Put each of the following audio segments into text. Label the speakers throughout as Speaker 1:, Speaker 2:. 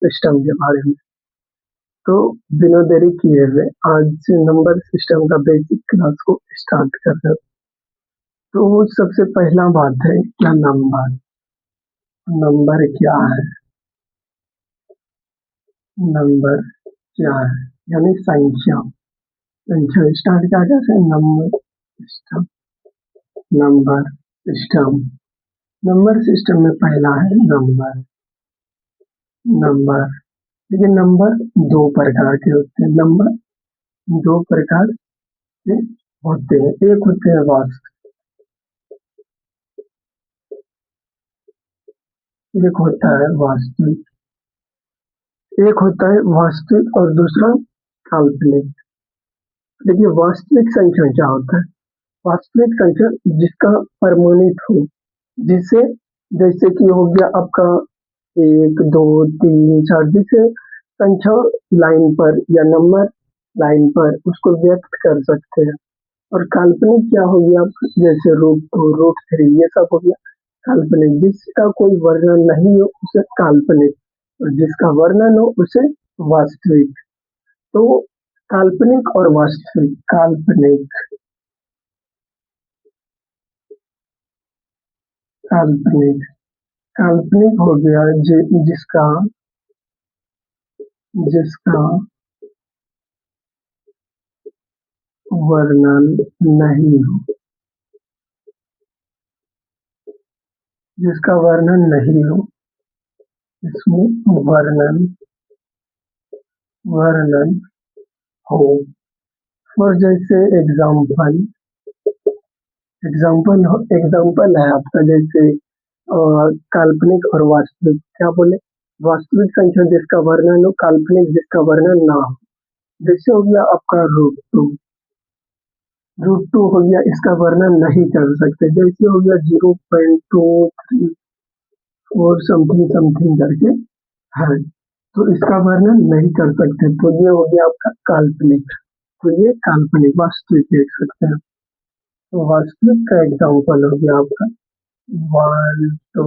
Speaker 1: System के बारे में। तो बिना देरी किए हुए आज से नंबर सिस्टम का बेसिक क्लास को स्टार्ट कर रहे हैं। तो सबसे पहला बात है क्या नंबर। नंबर क्या है? नंबर क्या है यानी संख्या। संख्या स्टार्ट क्या कैसे? Number system. Number system. Number system में पहला है नंबर। नंबर देखिए नंबर दो प्रकार के होते हैं। नंबर दो प्रकार के होते हैं। एक होते हैं वास्तविक, एक होता है वास्तविक, एक होता है वास्तविक और दूसरा काल्पनिक। देखिए वास्तविक संख्या क्या होता है? वास्तविक संख्या जिसका प्रमाणित हो, जिसे जैसे कि हो गया आपका एक दो तीन चार, जिसे संख्या लाइन पर या नंबर लाइन पर उसको व्यक्त कर सकते हैं। और काल्पनिक क्या हो गया? जैसे रूट टू रूट थ्री ये सब हो गया काल्पनिक। जिसका कोई वर्णन नहीं हो उसे काल्पनिक, और जिसका वर्णन हो उसे वास्तविक। तो काल्पनिक और वास्तविक। काल्पनिक काल्पनिक काल्पनिक हो गया जिसका जिसका वर्णन नहीं हो, जिसका वर्णन नहीं हो। इसमें वर्णन वर्णन हो। और जैसे एग्जाम्पल एग्जाम्पल एग्जाम्पल है आपका जैसे काल्पनिक और वास्तविक। क्या बोले? वास्तविक संख्या जिसका वर्णन हो, काल्पनिक जिसका वर्णन ना हो। जैसे हो गया आपका रूट टू। रूट टू हो गया, इसका वर्णन नहीं कर सकते। जैसे हो गया 0.234 समथिंग समथिंग करके है, तो इसका वर्णन नहीं कर सकते। तो ये हो गया आपका काल्पनिक। तो ये काल्पनिक। वास्तविक देख सकते हैं। तो वास्तविक का एग्जाम्पल हो गया आपका 1 2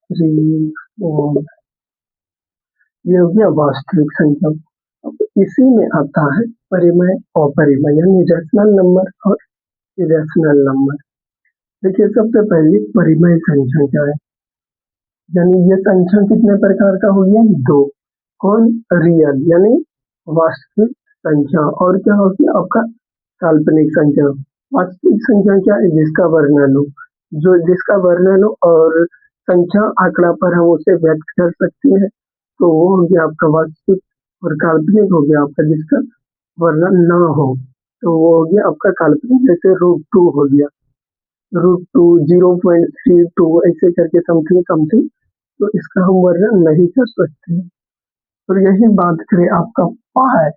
Speaker 1: 3 4। ये हो गया वास्तविक संख्या। अब इसी में आता है परिमेय अपरिमेय यानी रेशनल नंबर और इरेशनल नंबर। देखिए सबसे पहले परिमेय संख्या क्या है? यानी ये संख्या कितने प्रकार का हो गया? दो। कौन? रियल यानी वास्तविक संख्या, और क्या हो गया आपका काल्पनिक संख्या। वास्तविक संख्या क्या है? जिसका वर्णन हो, जो जिसका वर्णन हो और संख्या आंकड़ा पर हम उसे व्यक्त कर सकते हैं, तो वो हो गया आपका वास्तविक। और काल्पनिक हो गया आपका जिसका वर्णन ना हो, तो वो हो गया आपका काल्पनिक। जैसे रूट टू हो गया, रूट टू 0.32 ऐसे करके समथिंग समथिंग, तो इसका हम वर्णन नहीं कर सकते हैं। और यही बात करें आपका पाए।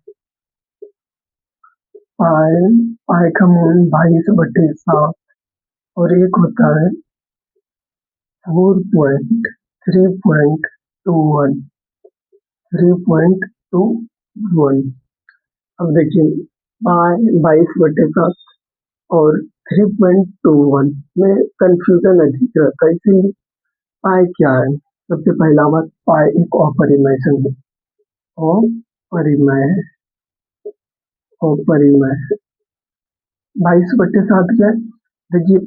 Speaker 1: पाए पाए का मूल 22/7 और एक होता है 4.3.21 3.21। अब देखिए पाए 22/7 और 3.21 में कंफ्यूजन अधिक रहता है। इसीलिए पाए क्या है? सबसे पहला बात, पाए एक अपरिमेय संख्या। अपरिमेय अपरिमेय 22/7 क्या है? देखिए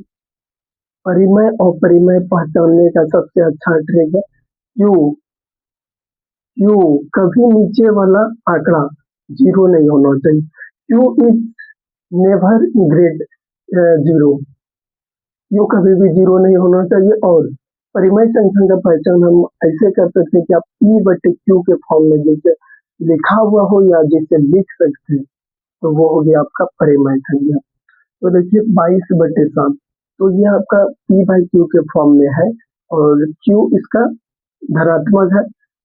Speaker 1: परिमेय अपरिमेय पहचानने का सबसे अच्छा ट्रिक है क्यू। क्यू कभी नीचे वाला आंकड़ा जीरो नहीं होना चाहिए। Q is never great zero. Q कभी भी जीरो नहीं होना चाहिए। और परिमेय संख्या का पहचान हम ऐसे कर सकते हैं कि आप P/Q के फॉर्म में जैसे लिखा हुआ हो या जैसे लिख सकते हैं, तो वो हो गया आपका परिमेय संख्या। तो देखिए 22/7, तो ये आपका P/Q के फॉर्म में है। और Q इसका धनात्मक है,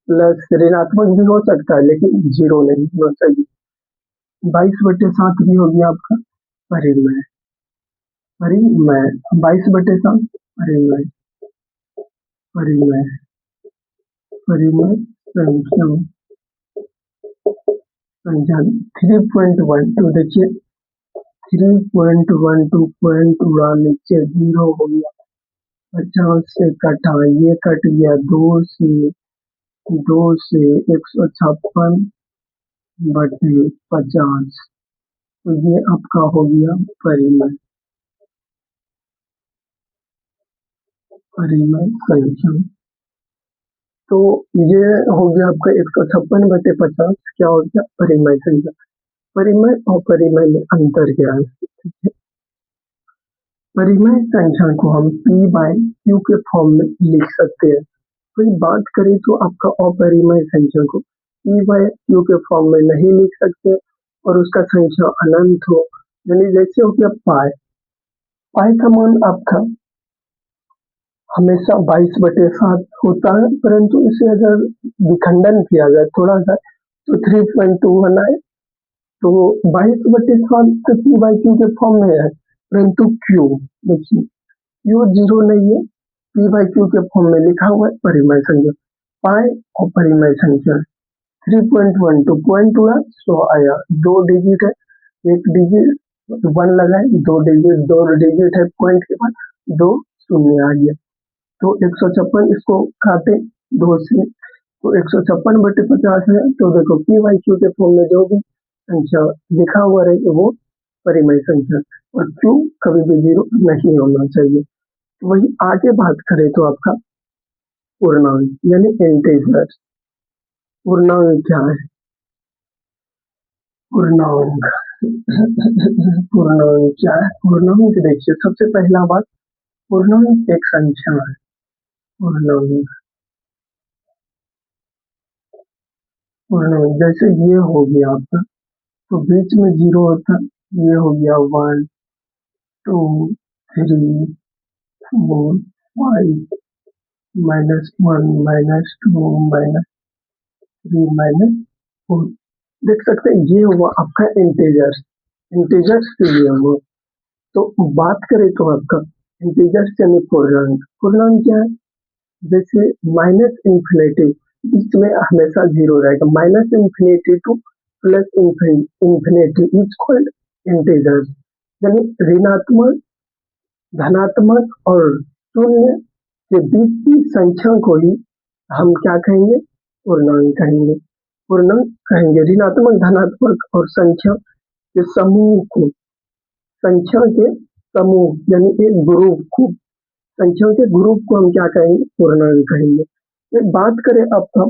Speaker 1: प्लस ऋणात्मक भी हो सकता है लेकिन जीरो नहीं होना चाहिए। 22/7 भी हो गया आपका परिमेय। परिमेय 22/7 परिमेय परिमेय परिमेय संख्या संख्या 3.12। देखिए 3.12 नीचे जीरो हो गया, 50 से कटा, ये कट गया 2 से, 2 से 156 बटे 50, तो ये आपका हो गया परिमेय परिमेय संख्या। तो ये हो गया आपका 156 बटे 50, क्या हो गया परिमेय संख्या। परिमेय और परिमेय में अंतर क्या है? परिमेय संख्या को हम P बाय Q के फॉर्म में लिख सकते हैं। वही बात करें तो आपका अपरिमेय संख्या को P बाय Q के फॉर्म में नहीं लिख सकते और उसका संख्या अनंत हो, यानी जैसे हो गया पाई। पाई का मान आपका हमेशा 22/7 होता है, परंतु इसे अगर विखंडन किया जाए थोड़ा सा तो 3.21 आए, तो 22/7 तो P बाई Q के फॉर्म में है, परंतु Q देखिए Q 0 नहीं है, P बाई Q के फॉर्म में लिखा हुआ है परिमेय संख्या। पाई और परिमेय संख्या 3.12 पॉइंट हुआ 100 आया, 2 डिजिट है, एक डिजिट 1 लगाए, 2 डिजिट है पॉइंट के बाद 2 शून्य आ गया, तो 156 इसको काटे 2 से, तो 156 बटे 50 है, तो देखो P बाई Q के फॉर्म में जो भी संख्या लिखा हुआ रहे वो परिमेय संख्या, और Q कभी भी 0 नहीं होना चाहिए। वही आगे बात करें तो आपका पूर्णांक यानी इंटीजर। पूर्णांक क्या है? पूर्णांक पूर्णांक क्या है? पूर्णांक देखिए, सबसे पहला बात, पूर्णांक एक संख्या है। पूर्णांक पूर्णांक जैसे ये हो गया आपका, तो बीच में 0 होता है, ये हो गया 1 2 3 4 5 -1 -2 -3 -4, देख सकते हैं ये हुआ आपका इंटीजर। इंटीजर के लिए हुआ। तो बात करें तो आपका इंटीजर यानी पूर्णांक। पूर्णांक क्या है? जैसे माइनस इंफिनिटी, इसमें हमेशा 0 रहेगा, minus infinity two plus infinity is called integer, यानी ऋणात्मक, धनात्मक और शून्य के बीच की संख्या को ही हम क्या कहेंगे? पूर्णांक कहेंगे। पूर्णांक कहेंगे ऋणात्मक, धनात्मक और संख्या के समूह को, संख्या के समूह यानी एक ग्रुप को, संख्या के ग्रुप को हम क्या कहेंगे? पूर्णांक कहेंगे। एक बात करें अब हम,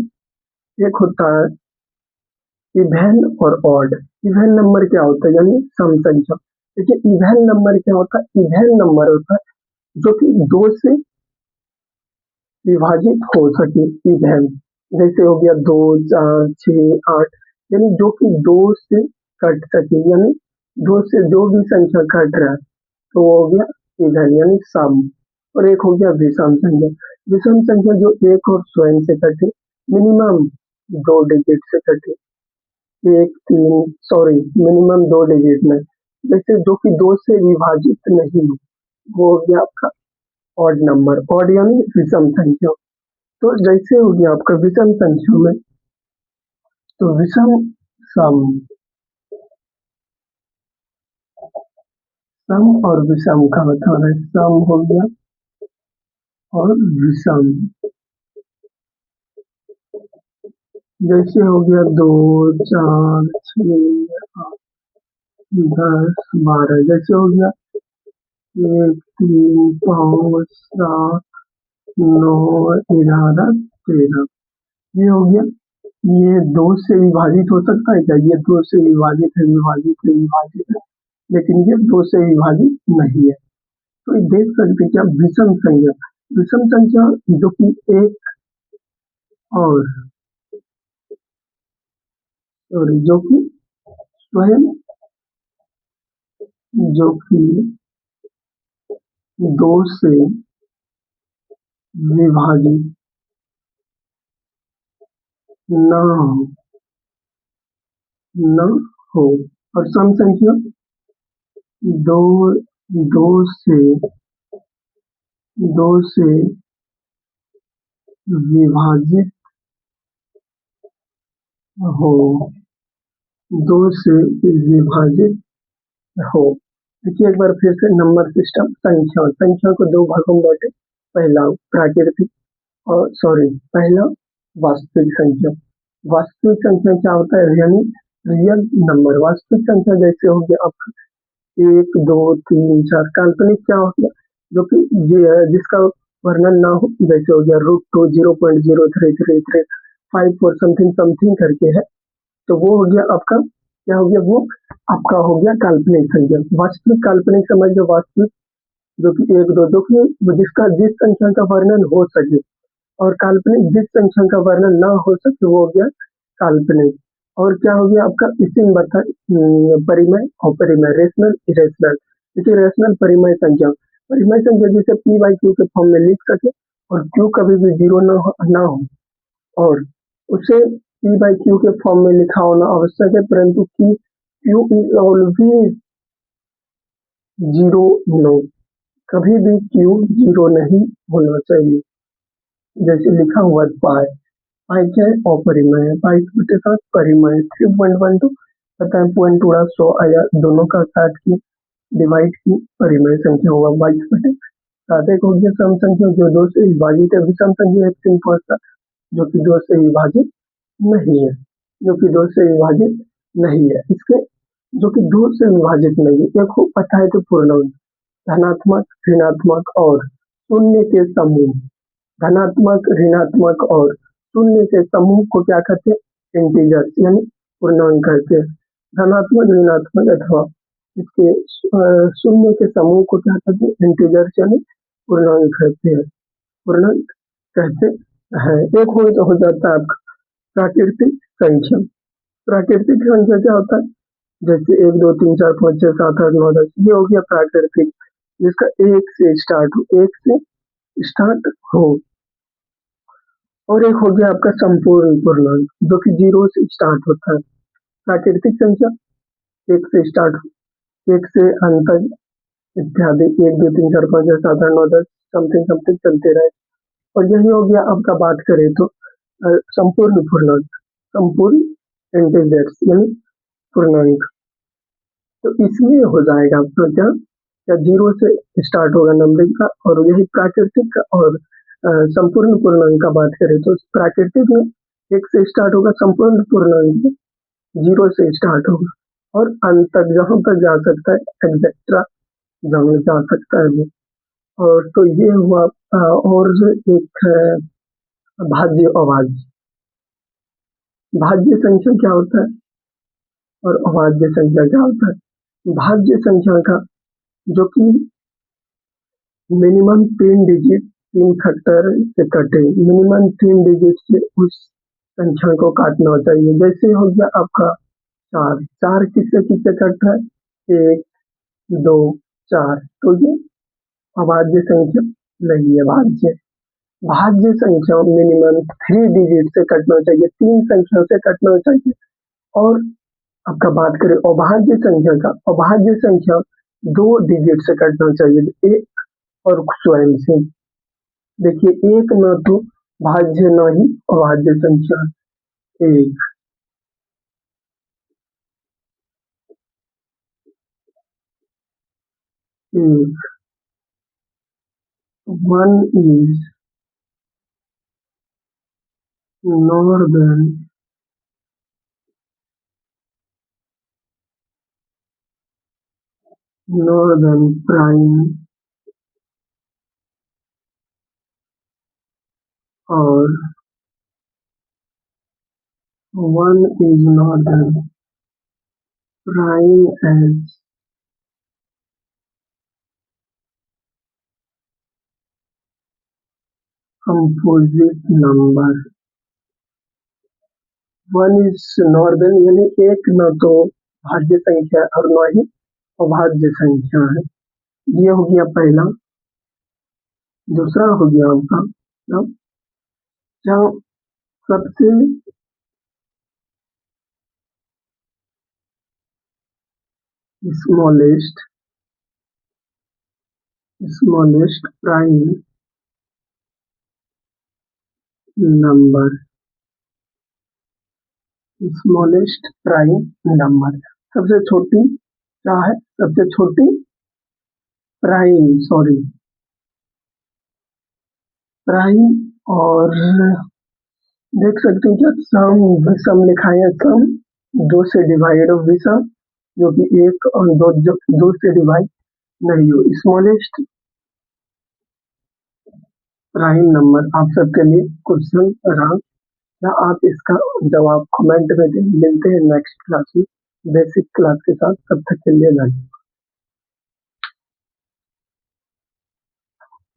Speaker 1: एक होता है इवन और ऑड। इवन नंबर क्या होता है? यानी सम संख्या। देखिए इवन नंबर क्या होता है? इवन नंबर होता है जो कि 2 से विभाजित हो सके। इवन जैसे हो गया 2 4 6 8, यानी जो कि 2 से कट सके, यानी 2 से जो भी संख्या कट रहा है तो वो हो गया इवन यानी सम। और एक हो गया विषम संख्या। विषम संख्या जो एक और स्वयं से कटे, मिनिमम 2 डिजिट से कटे, एक तीन सॉरी मिनिमम 2 डिजिट में, जैसे जो कि 2 से विभाजित नहीं हो, वो हो गया आपका ऑड नंबर। ऑड यानी विषम संख्या। तो जैसे हो गया आपका विषम संख्या में, तो विषम सम, सम और विषम का मतलब है, सम हो गया और विषम। जैसे हो गया 2 4 6 8 10 12, जैसे हो गया 1 3 5 7 9 11 13, ये हो गया। ये 2 से विभाजित हो सकता है क्या? ये 2 से विभाजित है, विभाजित है, विभाजित है, लेकिन ये 2 से विभाजित नहीं है। तो ये देख सकते हैं क्या? विषम संख्या, विषम संख्या जो कि एक और सॉरी जो कि स्वयं, जो कि 2 से विभाजित न हो, न हो। और सम संख्या 2 2 से 2 से विभाजित हो, 2 से विभाजित हो। देखिए एक बार फिर से नंबर सिस्टम। संख्या, संख्या को 2 भागों में बांटे। पहला प्राकृतिक और सॉरी पहला वास्तविक संख्या। वास्तविक संख्या क्या होता है, यानी रियल नंबर। वास्तविक संख्या जैसे हो गया आपका 1 2 3 4। काल्पनिक क्या हो गया, जो कि जिसका वर्णन ना हो, जैसे हो गया √2, 0.0333 5 और समथिंग समथिंग करके है, तो वो हो गया आपका क्या हो गया, वो आपका हो गया काल्पनिक संख्या। वास्तविक काल्पनिक समझ लो, वास्तविक जो कि 1 2, जो कि जिसका जिस संख्या का वर्णन हो सके, और काल्पनिक जिस संख्या का वर्णन ना हो सके वो हो गया काल्पनिक। और क्या हो गया आपका, इसी में बता परिमेय अपरिमेय, रेशनल इरेशनल। देखिए रेशनल परिमेय संख्या, परिमेय संख्या जिसे पी बाई क्यू के फॉर्म में लिख सके, और क्यू कभी भी जीरो ना हो, और उसे पी बाई क्यू के फॉर्म में लिखा होना आवश्यक है, परंतु की q is always zero no, कभी भी क्यू जीरो नहीं होना चाहिए। जैसे लिखा हुआ है पाई, पाई क्या है, अपरिमेय है, पाई के साथ परिमेय 3.12 पता है, पॉइंट उड़ा 100 आया, दोनों का काट की डिवाइड की, परिमेय संख्या हुआ 22/7। एक हो गया सम संख्या जो 2 से विभाजित है, विषम संख्या एक सिंपल सा, जो कि 2 से विभाजित नहीं है, जो कि 2 से विभाजित नहीं है। इसके जो कि 2 से विभाजित नहीं है, एक हो पता है तो पूर्णांक, धनात्मक ऋणात्मक और शून्य के समूह। धनात्मक ऋणात्मक और शून्य के समूह को क्या कहते हैं, इंटीजर्स यानी पूर्णांक कहते हैं। धनात्मक ऋणात्मक अथवा इसके शून्य के समूह को क्या कहते हैं, इंटीजर्स यानी पूर्णांक कहते हैं, पूर्णांक कहते हैं। एक हो जाता है आपका प्राकृतिक संख्या। प्राकृतिक संख्या क्या होता है, जैसे 1 2 3 4 5 6 7 8 9 10, ये हो गया प्राकृतिक, जिसका एक से स्टार्ट हो, एक से स्टार्ट हो। और एक हो गया आपका संपूर्ण पूर्णांक, जो कि 0 से स्टार्ट होता है। प्राकृतिक संख्या एक से स्टार्ट हो, एक से अंत तक इत्यादि, 1 2 3 4 5 6 7 8 9 10 समथिंग समथिंग चलते रहे। और यही हो गया आपका, बात करें तो संपूर्ण पूर्णांक, संपूर्ण इंटीजर्स यानी पूर्णांक। तो इसमें हो जाएगा आपका क्या क्या, 0 से स्टार्ट होगा नंबरिंग का, और यही प्राकृतिक का। और संपूर्ण पूर्णांक का बात करें तो प्राकृतिक में 1 से स्टार्ट होगा, संपूर्ण पूर्णांक में 0 से स्टार्ट होगा, और अंत तक जहाँ तक जा सकता है एक्सेट्रा जहाँ जा सकता है वो। और तो ये हुआ और एक है भाज्य अभाज्य। भाज्य संख्या क्या होता है और अभाज्य संख्या क्या होता है। भाज्य संख्या का जो कि मिनिमम 3 डिजिट 3 फैक्टर से कटे, मिनिमम 3 डिजिट से उस संख्या को काटना चाहिए। जैसे हो गया आपका 4, 4 किससे किससे कट रहा है, 1 2 4, तो ये अभाज्य संख्या नहीं है, भाज्य। भाज्य संख्या मिनिमम 3 डिजिट से कटना चाहिए, 3 संख्या से कटना चाहिए। और आपका बात करें अभाज्य संख्या का, अभाज्य संख्या 2 डिजिट से कटना चाहिए, एक और स्वयं से। देखिए एक न तो भाज्य न ही अभाज्य संख्या, एक। एक 1 is more than prime, और 1 is not than prime as composite number। 1 is not than यानी एक न तो भाज्य संख्या और न ही अभाज्य संख्या है। ये हो गया पहला। दूसरा हो गया आपका जब जब सबसे smallest prime number, smallest prime number, सबसे छोटी क्या है, सबसे छोटी प्राइम, सॉरी प्राइम। और देख सकते हैं क्या सम विषम लिखा है सम 2 से डिवाइड विषम जो कि 1 और 2 जो 2 से डिवाइड नहीं हो। स्मॉलेस्ट प्राइम नंबर आप सबके लिए क्वेश्चन रहा। क्या आप इसका जवाब कमेंट में दें। मिलते हैं नेक्स्ट क्लास में बेसिक क्लास के साथ। तब तक के लिए धन्यवाद।